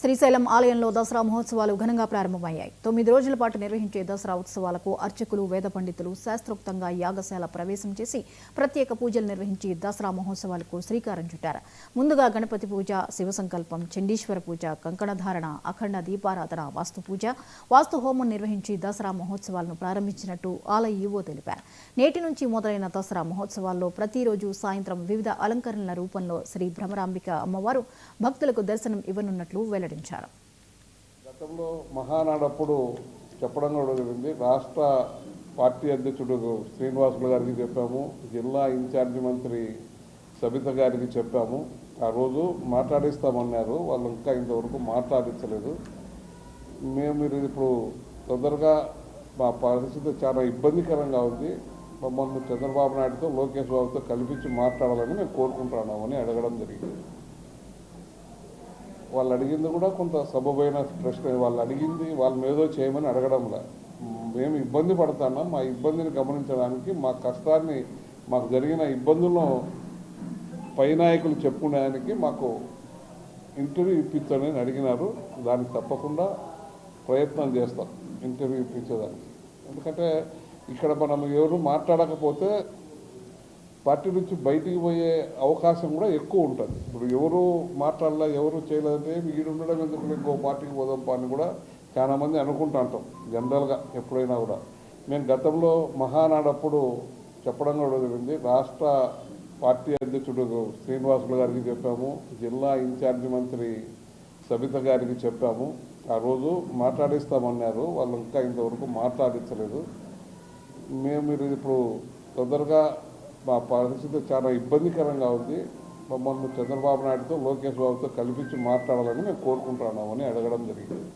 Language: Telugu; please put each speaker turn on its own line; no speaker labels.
శ్రీశైలం ఆలయంలో దసరా మహోత్సవాలు ఘనంగా ప్రారంభమయ్యాయి. 9 రోజుల పాటు నిర్వహించే దసరా ఉత్సవాలకు అర్చకులు, వేద పండితులు శాస్త్రోక్తంగా యాగశాల ప్రవేశం చేసి ప్రత్యేక పూజలు నిర్వహించి దసరా మహోత్సవాలకు శ్రీకారం చుట్టారు. ముందుగా గణపతి పూజ, శివ సంకల్పం, చండీశ్వర పూజ, కంకణధారణ, అఖండ దీపారాధన, వాస్తు పూజ, వాస్తు హోమం నిర్వహించి దసరా మహోత్సవాలను ప్రారంభించినట్టు ఆలయ ఈవో తెలిపారు. నేటి నుంచి మొదలైన దసరా మహోత్సవాల్లో ప్రతిరోజు సాయంత్రం వివిధ అలంకరణల రూపంలో శ్రీ భ్రమరాంబిక అమ్మవారు భక్తులకు దర్శనం ఇవ్వనున్నట్లు వెల్లడించారు.
గతంలో మహానాడప్పుడు చెప్పడం కూడా జరిగింది. రాష్ట్ర పార్టీ అధ్యక్షుడు శ్రీనివాసులు గారికి చెప్పాము, జిల్లా ఇన్ఛార్జి మంత్రి సబిత గారికి చెప్పాము. ఆ రోజు మాట్లాడిస్తామన్నారు. వాళ్ళు ఇంకా ఇంతవరకు మాట్లాడించలేదు. మీరు ఇప్పుడు తొందరగా మా పరిస్థితి చాలా ఇబ్బందికరంగా ఉంది. మమ్మల్ని చంద్రబాబు నాయుడుతో, లోకేష్ బాబుతో కల్పించి మాట్లాడాలని మేము కోరుకుంటున్నామని అడగడం జరిగింది. వాళ్ళు అడిగింది కూడా కొంత సబబైన ప్రశ్న. వాళ్ళు అడిగింది వాళ్ళ ఏదో చేయమని అడగడంలా. మేము ఇబ్బంది పడుతున్నాం. మా ఇబ్బందిని గమనించడానికి, మా కష్టాన్ని, మాకు జరిగిన ఇబ్బందులను పై నాయకులు చెప్పుకునేదానికి మాకు ఇంటర్వ్యూ ఇప్పించని అడిగినారు. దానికి తప్పకుండా ప్రయత్నం చేస్తాం ఇంటర్వ్యూ ఇప్పించేదానికి. ఎందుకంటే ఇక్కడ మనం ఎవరు మాట్లాడకపోతే పార్టీ నుంచి బయటికి పోయే అవకాశం కూడా ఎక్కువ ఉంటుంది. ఇప్పుడు ఎవరు మాట్లాడలా, ఎవరు చేయలేదంటే వీడు ఉండడం ఎందుకు, ఇంకో పార్టీకి పోదాం అని కూడా చాలామంది అనుకుంటూ ఉంటాం జనరల్గా ఎప్పుడైనా కూడా. మేము గతంలో మహానాడప్పుడు చెప్పడం కూడా జరిగింది. రాష్ట్ర పార్టీ అధ్యక్షుడు శ్రీనివాసులు గారికి చెప్పాము, జిల్లా ఇన్ఛార్జి మంత్రి సబిత గారికి చెప్పాము. ఆ రోజు మాట్లాడిస్తామన్నారు. వాళ్ళు ఇంకా ఇంతవరకు మాట్లాడించలేదు. మీరు ఇప్పుడు తొందరగా మా పరిస్థితి చాలా ఇబ్బందికరంగా ఉంది. మమ్మల్ని చంద్రబాబు నాయుడుతో, లోకేష్ బాబుతో కల్పించి మాట్లాడాలని మేము కోరుకుంటున్నామని అడగడం జరిగింది.